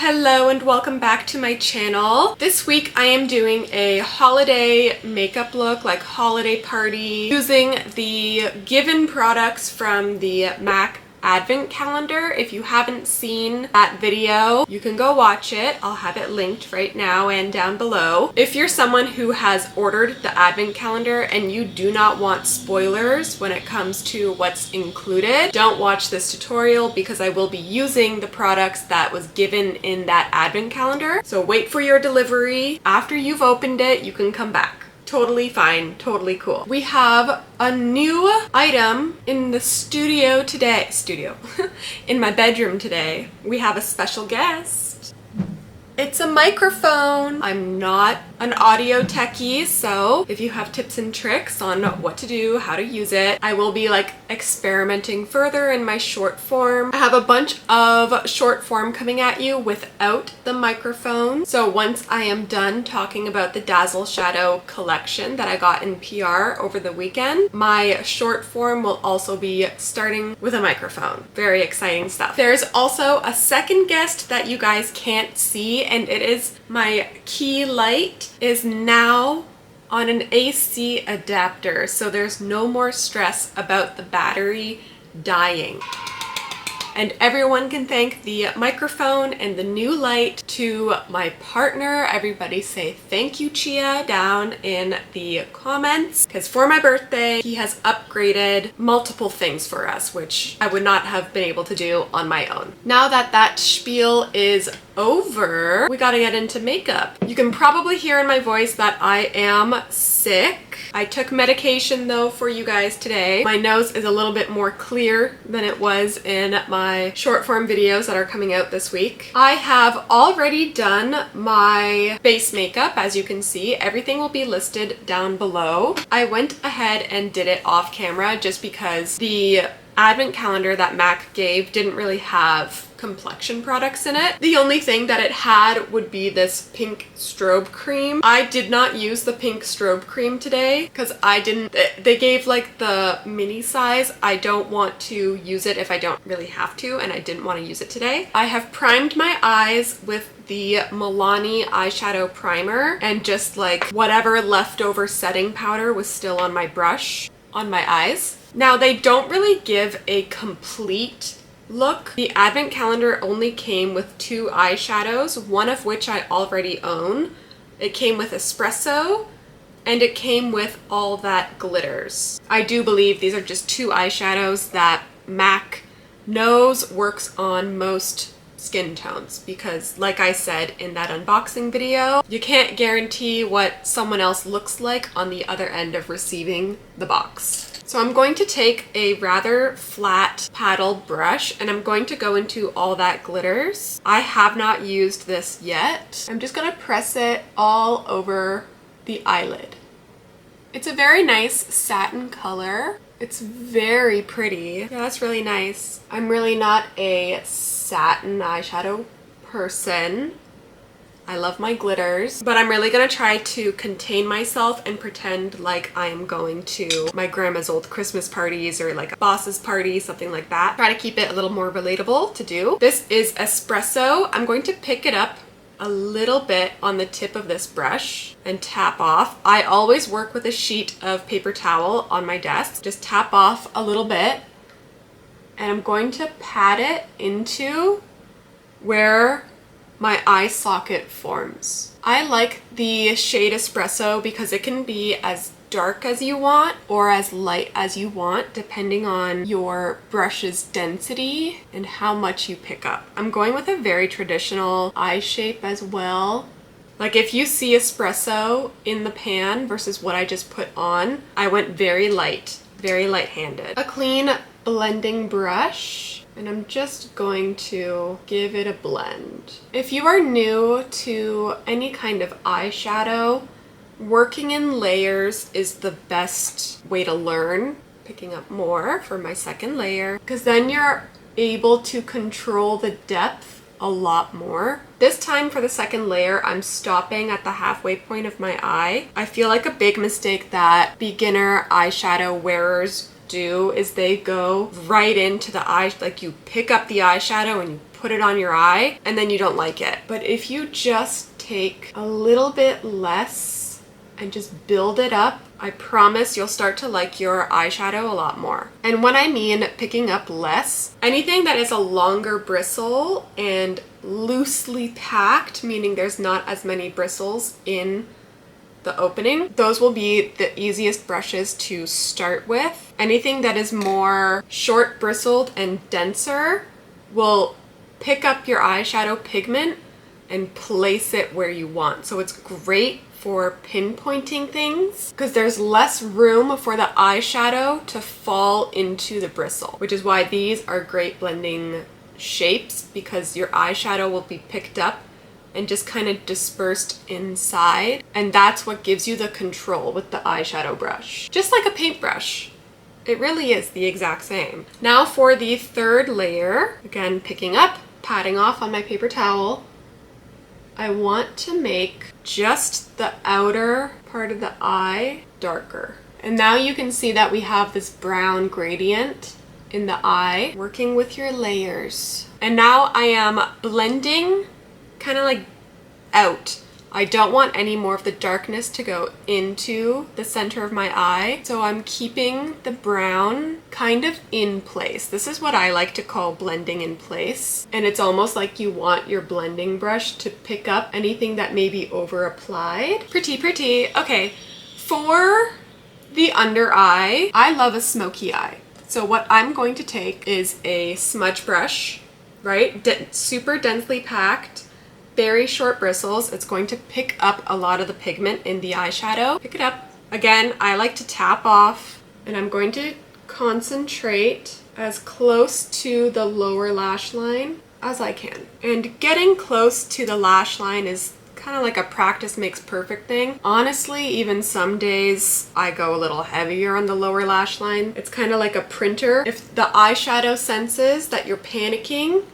Hello and welcome back to my channel. This week I am doing a holiday makeup look, like holiday party, using the given products from the MAC Advent calendar. If you haven't seen that video, you can go watch it. I'll have it linked right now and down below. If you're someone who has ordered the Advent calendar and you do not want spoilers when it comes to what's included, don't watch this tutorial because I will be using the products that was given in that Advent calendar. So wait for your delivery. After you've opened it, you can come back. Totally fine, totally cool. We have a new item in the studio today. In my bedroom today. We have a special guest. It's a microphone. I'm not an audio techie, so if you have tips and tricks on what to do, how to use it, I will be like experimenting further in my short form. I have a bunch of short form coming at you without the microphone. So once I am done talking about the Dazzle Shadow collection that I got in PR over the weekend, my short form will also be starting with a microphone. Very exciting stuff. There's also a second guest that you guys can't see, and it is my key light is now on an AC adapter, so there's no more stress about the battery dying. And everyone can thank the microphone and the new light to my partner. Everybody say thank you, Chia, down in the comments, because for my birthday, he has upgraded multiple things for us, which I would not have been able to do on my own. Now that that spiel is over, we gotta get into makeup. You can probably hear in my voice that I am sick. I took medication though for you guys today. My nose is a little bit more clear than it was in my short form videos that are coming out this week. I have already done my base makeup, as you can see. Everything will be listed down below. I went ahead and did it off camera just because the Advent calendar that MAC gave didn't really have complexion products in it. The only thing that it had would be this pink strobe cream. I did not use the pink strobe cream today because they gave like the mini size. I don't want to use it if I don't really have to, and I didn't want to use it today. I have primed my eyes with the Milani eyeshadow primer, and just like whatever leftover setting powder was still on my brush on my eyes. Now, they don't really give a complete look. The Advent calendar only came with 2 eyeshadows, one of which I already own. It came with espresso, and it came with all that glitters. I do believe these are just 2 eyeshadows that MAC knows works on most skin tones, because like I said in that unboxing video, you can't guarantee what someone else looks like on the other end of receiving the box. So I'm going to take a rather flat paddle brush and I'm going to go into all that glitters. I have not used this yet. I'm just gonna press it all over the eyelid. It's a very nice satin color. It's very pretty. Yeah, that's really nice. I'm really not a satin eyeshadow person. I love my glitters, but I'm really gonna try to contain myself and pretend like I'm going to my grandma's old Christmas parties or like a boss's party, something like that. Try to keep it a little more relatable to do. This is espresso. I'm going to pick it up a little bit on the tip of this brush and tap off. I always work with a sheet of paper towel on my desk. Just tap off a little bit, and I'm going to pat it into where my eye socket forms. I like the shade espresso because it can be as dark as you want or as light as you want, depending on your brush's density and how much you pick up. I'm going with a very traditional eye shape as well. Like if you see espresso in the pan versus what I just put on, I went very light-handed. A clean blending brush. And I'm just going to give it a blend. If you are new to any kind of eyeshadow, working in layers is the best way to learn. Picking up more for my second layer, because then you're able to control the depth a lot more. This time for the second layer, I'm stopping at the halfway point of my eye. I feel like a big mistake that beginner eyeshadow wearers do is they go right into the eye, like you pick up the eyeshadow and you put it on your eye and then you don't like it. But if you just take a little bit less and just build it up, I promise you'll start to like your eyeshadow a lot more. And when I mean picking up less, anything that is a longer bristle and loosely packed, meaning there's not as many bristles in the opening, those will be the easiest brushes to start with. Anything that is more short bristled and denser will pick up your eyeshadow pigment and place it where you want. So it's great for pinpointing things because there's less room for the eyeshadow to fall into the bristle, which is why these are great blending shapes, because your eyeshadow will be picked up and just kind of dispersed inside, and that's what gives you the control with the eyeshadow brush. Just like a paintbrush. It really is the exact same. Now for the third layer, again picking up, patting off on my paper towel, I want to make just the outer part of the eye darker. And now you can see that we have this brown gradient in the eye, working with your layers. And now I am blending kind of like out. I don't want any more of the darkness to go into the center of my eye, so I'm keeping the brown kind of in place. This is what I like to call blending in place, and it's almost like you want your blending brush to pick up anything that may be over applied. Pretty. Okay, for the under eye, I love a smoky eye. So what I'm going to take is a smudge brush, right? Super densely packed, very short bristles. It's going to pick up a lot of the pigment in the eyeshadow. Pick it up. Again, I like to tap off, and I'm going to concentrate as close to the lower lash line as I can. And getting close to the lash line is kind of like a practice makes perfect thing. Honestly, even some days I go a little heavier on the lower lash line. It's kind of like a printer. If the eyeshadow senses that you're panicking,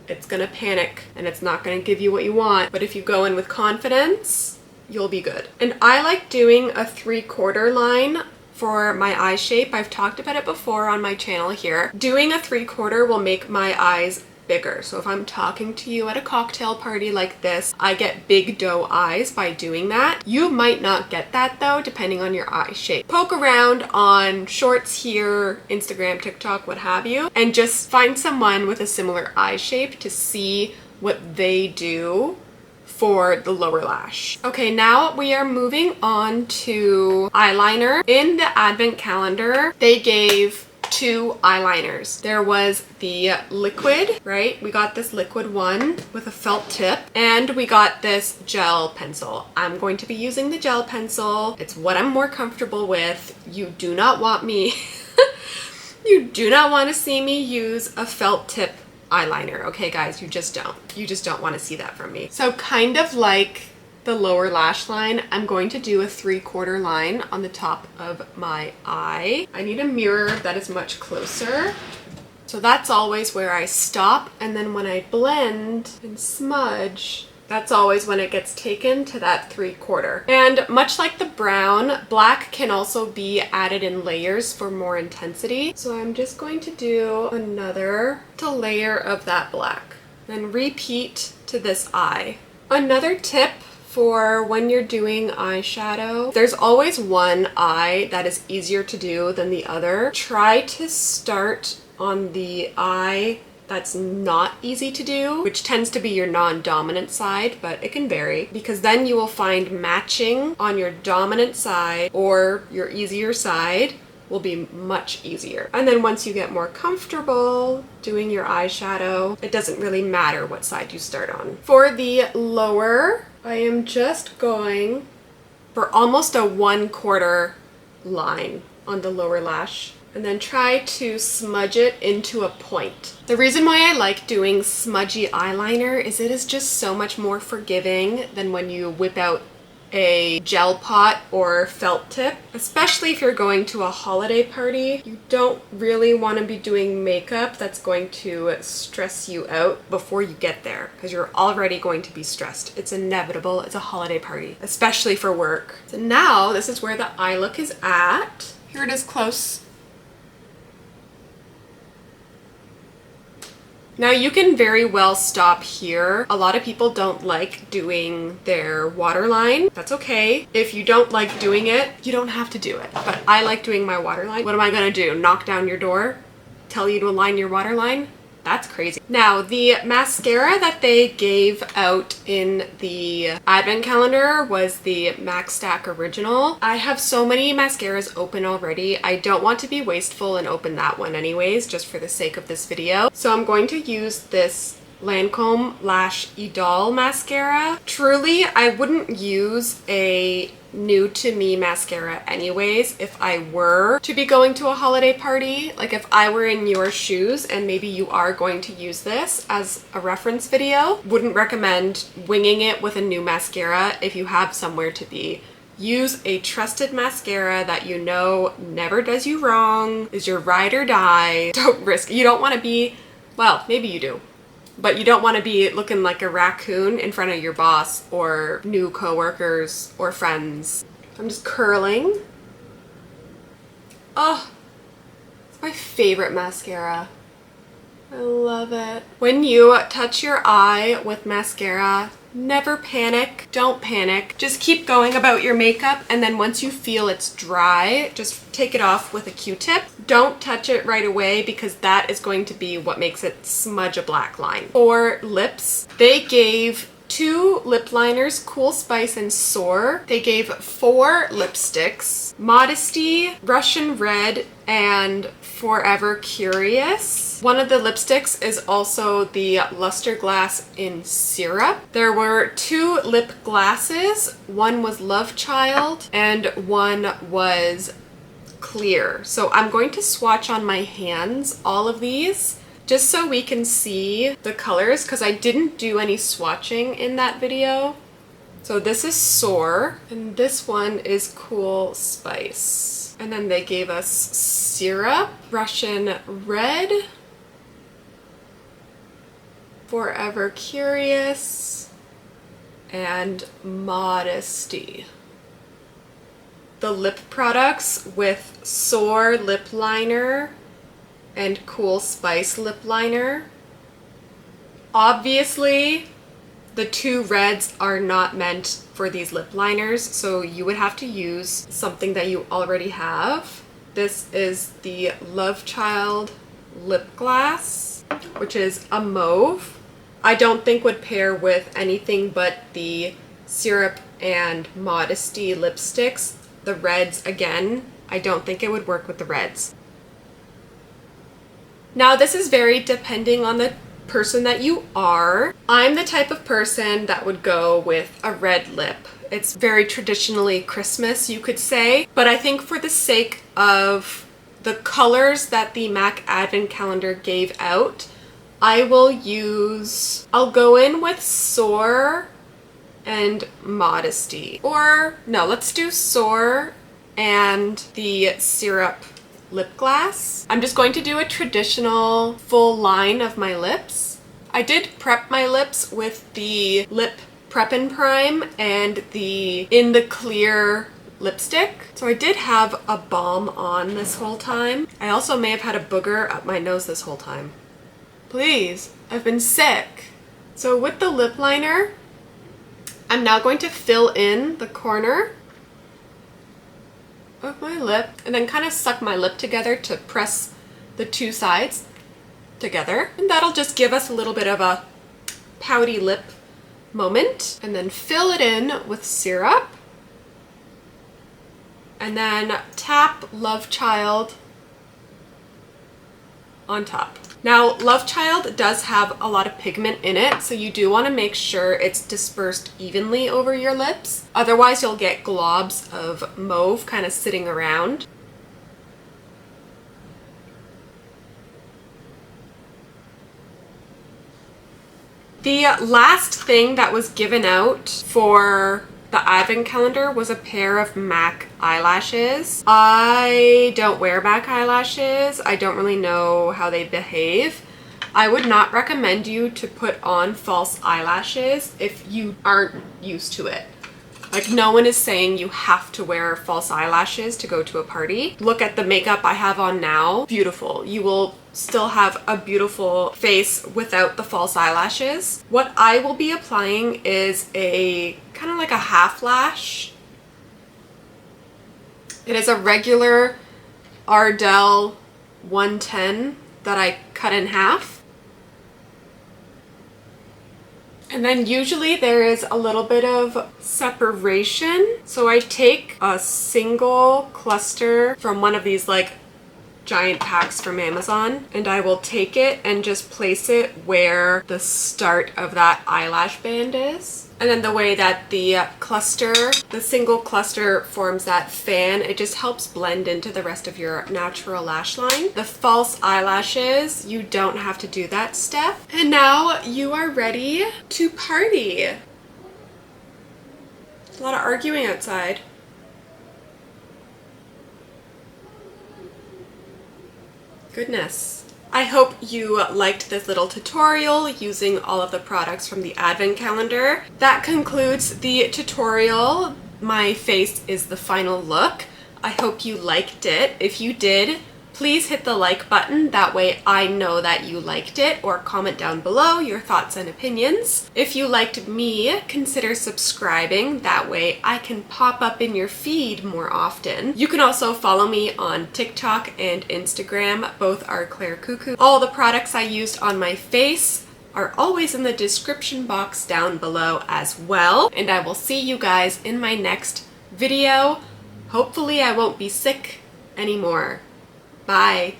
it's gonna panic and it's not gonna give you what you want. But if you go in with confidence, you'll be good. And I like doing a 3/4 line for my eye shape. I've talked about it before on my channel here. Doing a 3/4 will make my eyes bigger. So if I'm talking to you at a cocktail party like this, I get big doe eyes by doing that. You might not get that though, depending on your eye shape. Poke around on shorts here, Instagram, TikTok, what have you, and just find someone with a similar eye shape to see what they do for the lower lash. Okay, now we are moving on to eyeliner. In the advent calendar, they gave 2 eyeliners. There was the liquid, right? We got this liquid one with a felt tip, and we got this gel pencil. I'm going to be using the gel pencil. It's what I'm more comfortable with. You do not want me, you do not want to see me use a felt tip eyeliner, okay guys? You just don't. You just don't want to see that from me. So kind of like the lower lash line, I'm going to do a 3/4 line on the top of my eye. I need a mirror that is much closer. So that's always where I stop, and then when I blend and smudge, that's always when it gets taken to that 3/4. And much like the brown, black can also be added in layers for more intensity. So I'm just going to do another layer of that black, then repeat to this eye. Another tip for when you're doing eyeshadow, there's always one eye that is easier to do than the other. Try to start on the eye that's not easy to do, which tends to be your non-dominant side, but it can vary, because then you will find matching on your dominant side or your easier side will be much easier. And then once you get more comfortable doing your eyeshadow, it doesn't really matter what side you start on. For the lower, I am just going for almost a 1/4 line on the lower lash, and then try to smudge it into a point. The reason why I like doing smudgy eyeliner is it is just so much more forgiving than when you whip out a gel pot or felt tip, especially if you're going to a holiday party. You don't really want to be doing makeup that's going to stress you out before you get there, because you're already going to be stressed. It's inevitable. It's a holiday party, especially for work. So now this is where the eye look is at. Here it is close. Now you can very well stop here. A lot of people don't like doing their waterline. That's okay. If you don't like doing it, you don't have to do it. But I like doing my waterline. What am I gonna do? Knock down your door? Tell you to align your waterline? That's crazy. Now, the mascara that they gave out in the advent calendar was the MAC Stack Original. I have so many mascaras open already. I don't want to be wasteful and open that one anyways, just for the sake of this video. So I'm going to use this Lancome Lash Ardell mascara. Truly, I wouldn't use a New to Me mascara anyways if I were to be going to a holiday party. Like if I were in your shoes and maybe you are going to use this as a reference video, wouldn't recommend winging it with a new mascara if you have somewhere to be. Use a trusted mascara that you know never does you wrong, is your ride or die. Don't risk it. You don't want to be, well, maybe you do, but you don't want to be looking like a raccoon in front of your boss or new coworkers or friends. I'm just curling. Oh, it's my favorite mascara. I love it. When you touch your eye with mascara, never panic. Don't panic. Just keep going about your makeup, and then once you feel it's dry, just take it off with a Q-tip. Don't touch it right away because that is going to be what makes it smudge a black line. For lips, they gave 2 lip liners, Cool Spice and Soar. They gave 4 lipsticks, Modesty, Russian Red, and Forever Curious. One of the lipsticks is also the Lustreglass in Syrup. There were 2 lip glasses. One was Love Child and one was Clear. So I'm going to swatch on my hands all of these just so we can see the colors because I didn't do any swatching in that video. So this is Soar and this one is Cool Spice. And then they gave us Syrup, Russian Red, Forever Curious, and Modesty. The lip products with Soar lip liner and Cool Spice lip liner. Obviously, the 2 reds are not meant for these lip liners, so you would have to use something that you already have. This is the Love Child Lipglass, which is a mauve. I don't think would pair with anything but the Syrup and Modesty lipsticks. The reds, again, I don't think it would work with the reds. Now this is very depending on the person that you are. I'm the type of person that would go with a red lip. It's very traditionally Christmas, you could say, but I think for the sake of the colors that the MAC Advent Calendar gave out, I'll go in with Soar and Modesty. Or no, let's do Soar and the Syrup lip gloss. I'm just going to do a traditional full line of my lips. I did prep my lips with the Lip Prep and Prime and the In the Clear lipstick. So I did have a balm on this whole time. I also may have had a booger up my nose this whole time. Please, I've been sick. So with the lip liner, I'm now going to fill in the corner of my lip and then kind of suck my lip together to press the 2 sides together. And that'll just give us a little bit of a pouty lip moment. And then fill it in with syrup. And then tap Love Child on top. Now, Love Child does have a lot of pigment in it, so you do want to make sure it's dispersed evenly over your lips. Otherwise, you'll get globs of mauve kind of sitting around. The last thing that was given out for the Advent Calendar was a pair of MAC eyelashes. I don't wear MAC eyelashes. I don't really know how they behave. I would not recommend you to put on false eyelashes if you aren't used to it. Like, no one is saying you have to wear false eyelashes to go to a party. Look at the makeup I have on now. Beautiful. You will still have a beautiful face without the false eyelashes. What I will be applying is a kind of like a half lash. It is a regular Ardell 110 that I cut in half. And then usually there is a little bit of separation. So I take a single cluster from one of these like giant packs from Amazon, and I will take it and just place it where the start of that eyelash band is. And then the way that the single cluster forms that fan, it just helps blend into the rest of your natural lash line. The false eyelashes, you don't have to do that step. And now you are ready to party. A lot of arguing outside. Goodness. I hope you liked this little tutorial using all of the products from the advent calendar. That concludes the tutorial. My face is the final look. I hope you liked it. If you did, please hit the like button. That way I know that you liked it, or comment down below your thoughts and opinions. If you liked me, consider subscribing. That way I can pop up in your feed more often. You can also follow me on TikTok and Instagram. Both are Claire Cuckoo. All the products I used on my face are always in the description box down below as well. And I will see you guys in my next video. Hopefully I won't be sick anymore. Bye.